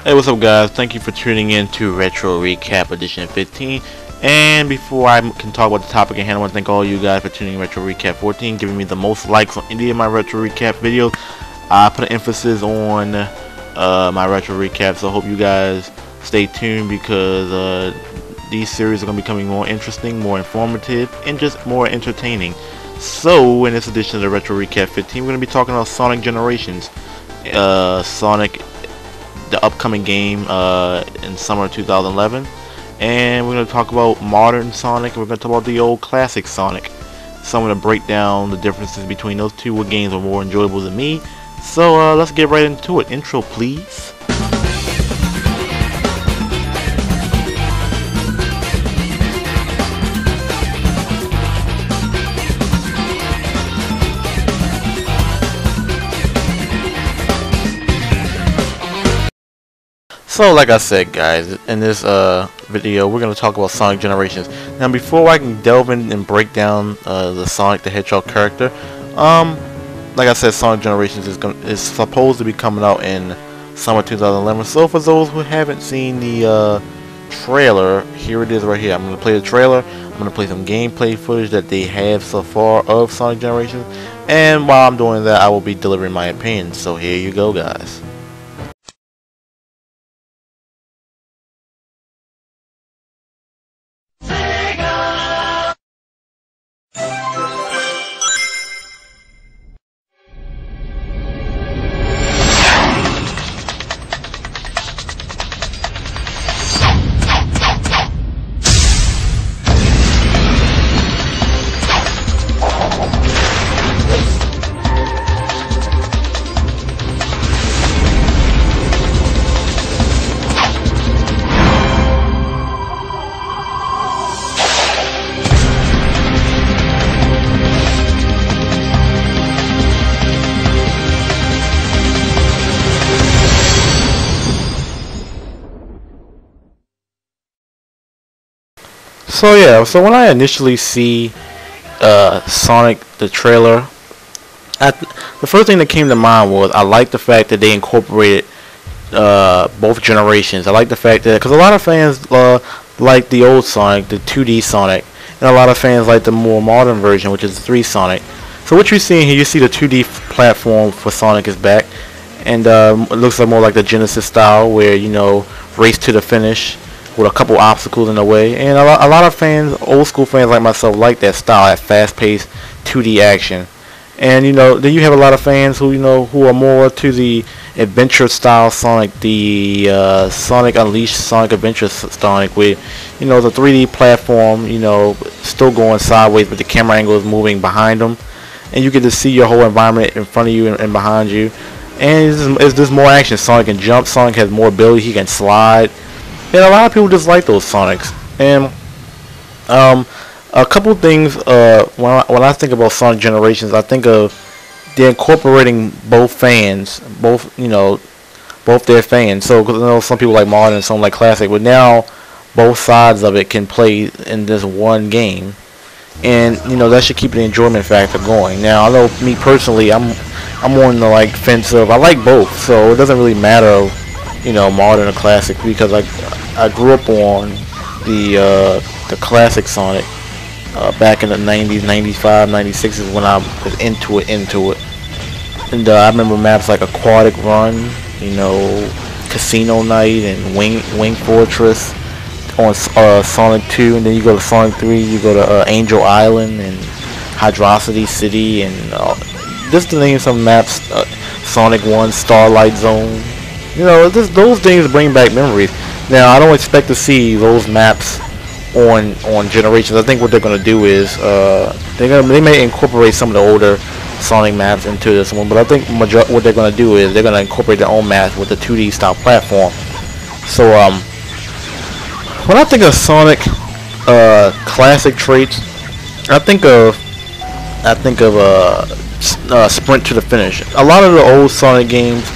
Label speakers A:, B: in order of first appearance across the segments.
A: Hey, what's up guys? Thank you for tuning in to Retro Recap Edition 15. And before I can talk about the topic at hand, I want to thank all you guys for tuning in Retro Recap 14, giving me the most likes on any of my Retro Recap videos. I put an emphasis on my Retro Recap, so I hope you guys stay tuned because these series are going to be becoming more interesting, more informative, and just more entertaining. So, in this edition of the Retro Recap 15, we're going to be talking about Sonic Generations. Sonic, the upcoming game in summer 2011, and we're going to talk about modern Sonic, and we're going to talk about the old classic Sonic. So I'm going to break down the differences between those two, what games are more enjoyable than me. So let's get right into it. Intro please. So like I said guys, in this video we're going to talk about Sonic Generations. Now before I can delve in and break down the Sonic the Hedgehog character, like I said, Sonic Generations is supposed to be coming out in summer 2011. So for those who haven't seen the trailer, here it is right here. I'm going to play the trailer. I'm going to play some gameplay footage that they have so far of Sonic Generations, and while I'm doing that I will be delivering my opinion. So here you go guys. So yeah, so when I initially see Sonic the trailer, the first thing that came to mind was I like the fact that they incorporated both generations. I like the fact that, because a lot of fans like the old Sonic, the 2D Sonic, and a lot of fans like the more modern version, which is 3 Sonic. So what you're seeing here, you see the 2D platform for Sonic is back, and it looks like more like the Genesis style, where you know, race to the finish with a couple obstacles in the way. And a lot of fans, old school fans like myself, like that style, that fast-paced 2D action. And you know, then you have a lot of fans who, you know, who are more to the adventure style Sonic, the Sonic Unleashed, Sonic Adventure Sonic, where you know the 3D platform, you know, still going sideways, but the camera angle is moving behind them, and you get to see your whole environment in front of you and behind you. And it's just more action. Sonic can jump. Sonic has more ability. He can slide. And a lot of people just like those Sonics. And a couple things, when I think about Sonic Generations, I think of they're incorporating both fans, both their fans. So, because I know some people like modern and some like classic, but now both sides of it can play in this one game, and you know that should keep the enjoyment factor going. Now I know me personally, I'm on the like fence of I like both, so it doesn't really matter, you know, modern or classic, because I grew up on the classic Sonic back in the 90s, 95, 96 is when I was into it. And I remember maps like Aquatic Run, you know, Casino Night, and Wing Fortress on Sonic 2, and then you go to Sonic 3, you go to Angel Island and Hydrocity City, and just to name some maps, Sonic 1, Starlight Zone. You know, those things bring back memories. Now, I don't expect to see those maps on Generations. I think what they're gonna do is they may incorporate some of the older Sonic maps into this one, but I think what they're gonna do is they're gonna incorporate their own maps with the 2D style platform. So when I think of Sonic classic traits, I think of sprint to the finish. A lot of the old Sonic games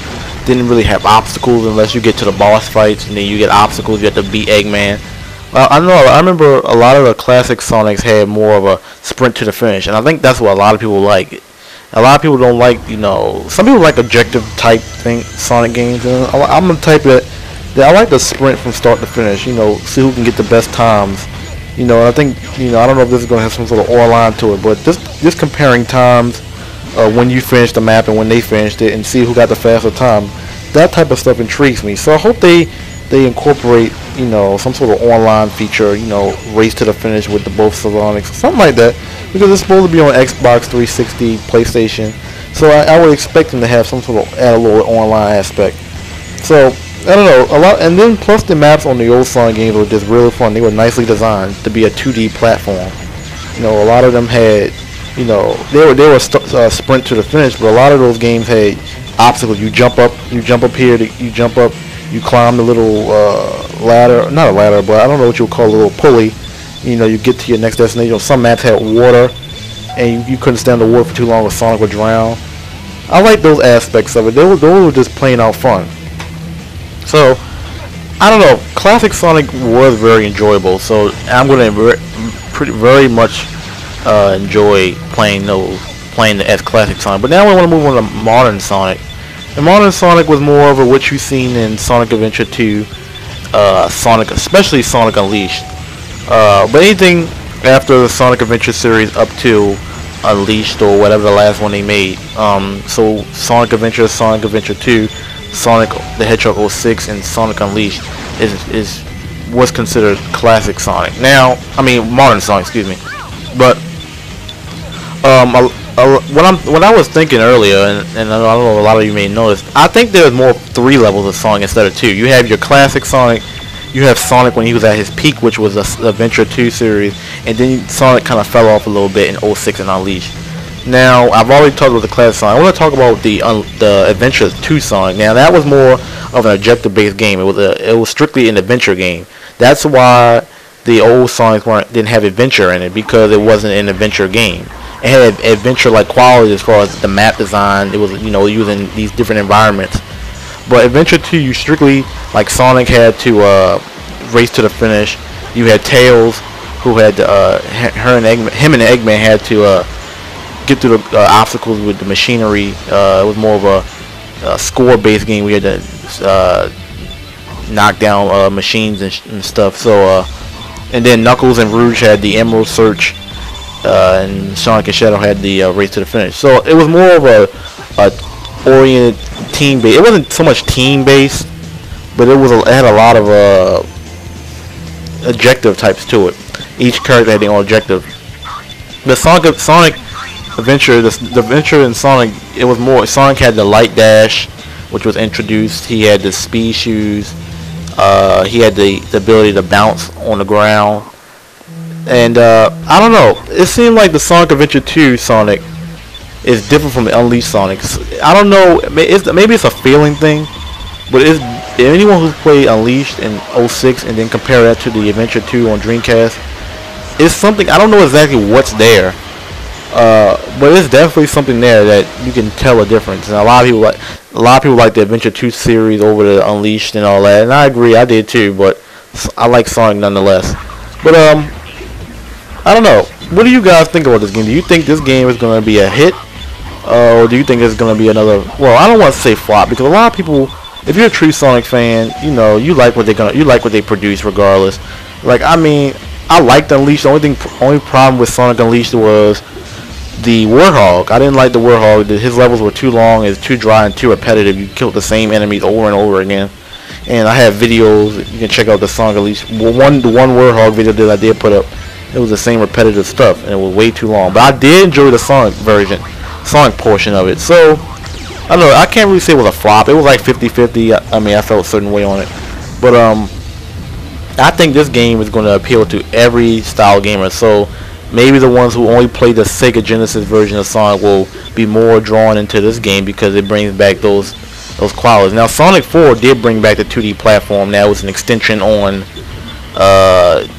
A: didn't really have obstacles unless you get to the boss fights, and then you get obstacles. You have to beat Eggman. I remember a lot of the classic Sonics had more of a sprint to the finish, and I think that's what a lot of people like. A lot of people don't like, you know, some people like objective type Sonic games, and I'm the type that I like the sprint from start to finish. You know, see who can get the best times. You know, and I think, you know, I don't know if this is going to have some sort of or line to it, but just comparing times when you finish the map and when they finished it, and see who got the faster time. That type of stuff intrigues me. So I hope they incorporate, you know, some sort of online feature, you know, race to the finish with the both Sonics, something like that, because it's supposed to be on Xbox 360, PlayStation. So I would expect them to have some sort of add a little online aspect. So I don't know, a lot, and then plus the maps on the old Sonic games were just really fun. They were nicely designed to be a 2D platform. You know, a lot of them had, you know, they were sprint to the finish, but a lot of those games had obstacles. You jump up here, you jump up, you climb the little ladder, not a ladder, but I don't know what you would call a little pulley. You know, you get to your next destination. You know, some maps had water, and you couldn't stand the water for too long, or Sonic would drown. I like those aspects of it. Those were just plain out fun. So, I don't know. Classic Sonic was very enjoyable. So I'm going to very much enjoy playing the S Classic Sonic. But now I want to move on to Modern Sonic. And Modern Sonic was more of a what you've seen in Sonic Adventure 2, Sonic, especially Sonic Unleashed. But anything after the Sonic Adventure series up to Unleashed or whatever the last one they made. So Sonic Adventure 2, Sonic the Hedgehog 06, and Sonic Unleashed was considered classic Sonic. Now, I mean modern Sonic, excuse me. But what I was thinking earlier, and I don't know if a lot of you may notice, I think there's more 3 levels of Sonic instead of 2. You have your classic Sonic, you have Sonic when he was at his peak, which was the Adventure 2 series, and then Sonic kind of fell off a little bit in 06 and Unleashed. Now, I've already talked about the classic Sonic. I want to talk about the Adventure 2 Sonic. Now, that was more of an objective-based game. It was strictly an adventure game. That's why the old Sonic didn't have adventure in it, because it wasn't an adventure game. It had adventure-like quality as far as the map design. It was, you know, using these different environments. But Adventure 2, you strictly, like Sonic had to race to the finish. You had Tails, who had him and Eggman had to get through the obstacles with the machinery. It was more of a score-based game. We had to knock down machines and stuff. So, and then Knuckles and Rouge had the Emerald Search, and Sonic and Shadow had the race to the finish. So it was more of a oriented team-based. It wasn't so much team-based, but it had a lot of objective types to it. Each character had their own objective. The Sonic Adventure, the Adventure in Sonic, it was more. Sonic had the Light Dash, which was introduced. He had the Speed Shoes. He had the ability to bounce on the ground. And I don't know. It seemed like the Sonic Adventure 2 Sonic is different from the Unleashed Sonic. I don't know. Maybe it's a feeling thing, but anyone who's played Unleashed in 06 and then compare that to the Adventure 2 on Dreamcast, it's something. I don't know exactly what's there. But it's definitely something there that you can tell a difference. And a lot of people like the Adventure 2 series over the Unleashed and all that. And I agree, I did too. But I like Sonic nonetheless. But I don't know. What do you guys think about this game? Do you think this game is going to be a hit, or do you think it's going to be another? Well, I don't want to say flop, because a lot of people, if you're a true Sonic fan, you know you like what they produce regardless. Like, I mean, I liked Unleashed. The only problem with Sonic Unleashed was the Warthog. I didn't like the Warthog. His levels were too long, it's too dry and too repetitive. You killed the same enemies over and over again. And I have videos. You can check out the Sonic Unleashed. The one Warthog video that I did put up. It was the same repetitive stuff, and it was way too long. But I did enjoy the Sonic portion of it. So I don't know. I can't really say it was a flop. It was like 50-50. I mean, I felt a certain way on it. But I think this game is going to appeal to every style gamer. So maybe the ones who only play the Sega Genesis version of Sonic will be more drawn into this game because it brings back those qualities. Now, Sonic 4 did bring back the 2D platform. That was an extension on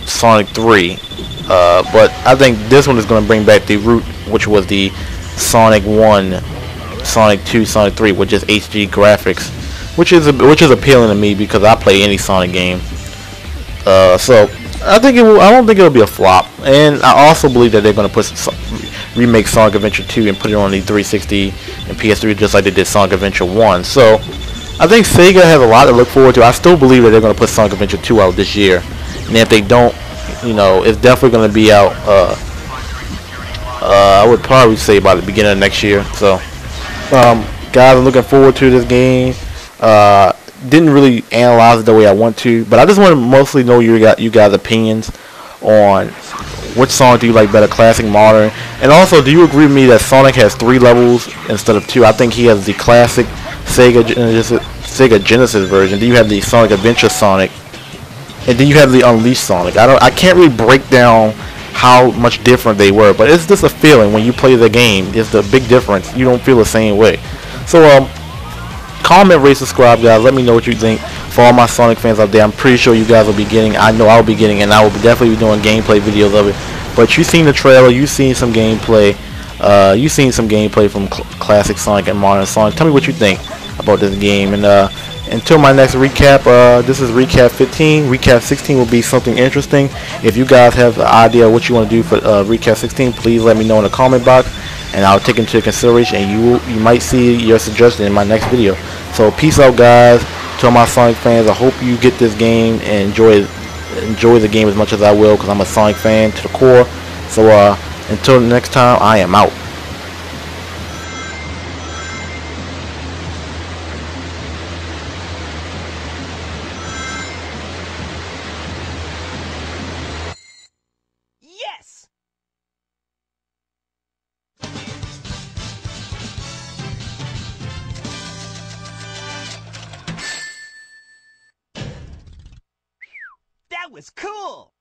A: Sonic 3. But I think this one is going to bring back the root, which was the Sonic 1, Sonic 2, Sonic 3, with just HD graphics, which is appealing to me because I play any Sonic game. So I don't think it'll be a flop, and I also believe that they're going to remake Sonic Adventure 2 and put it on the 360 and PS3 just like they did Sonic Adventure 1. So I think Sega has a lot to look forward to. I still believe that they're going to put Sonic Adventure 2 out this year, and if they don't, you know, it's definitely going to be out. I would probably say by the beginning of next year. So, guys, I'm looking forward to this game. Didn't really analyze it the way I want to, but I just want to mostly know you guys' opinions on which Sonic do you like better, classic, modern, and also do you agree with me that Sonic has 3 levels instead of 2? I think he has the classic Sega Genesis version. Then you have the Sonic Adventure Sonic, and then you have the Unleashed Sonic. I can't really break down how much different they were, but it's just a feeling when you play the game. It's the big difference. You don't feel the same way. So comment, rate, subscribe, guys. Let me know what you think. For all my Sonic fans out there, I'm pretty sure you guys will be getting. I know I'll be getting, and I will definitely be doing gameplay videos of it. But you've seen the trailer. You've seen some gameplay. You've seen some gameplay from classic Sonic and modern Sonic. Tell me what you think about this game. And until my next recap, this is recap 15. Recap 16 will be something interesting. If you guys have an idea of what you want to do for recap 16, please let me know in the comment box, and I'll take into consideration, and you might see your suggestion in my next video. So peace out, guys. To all my Sonic fans, I hope you get this game and enjoy the game as much as I will, because I'm a Sonic fan to the core. So until next time, I am out.
B: Yes! That was cool!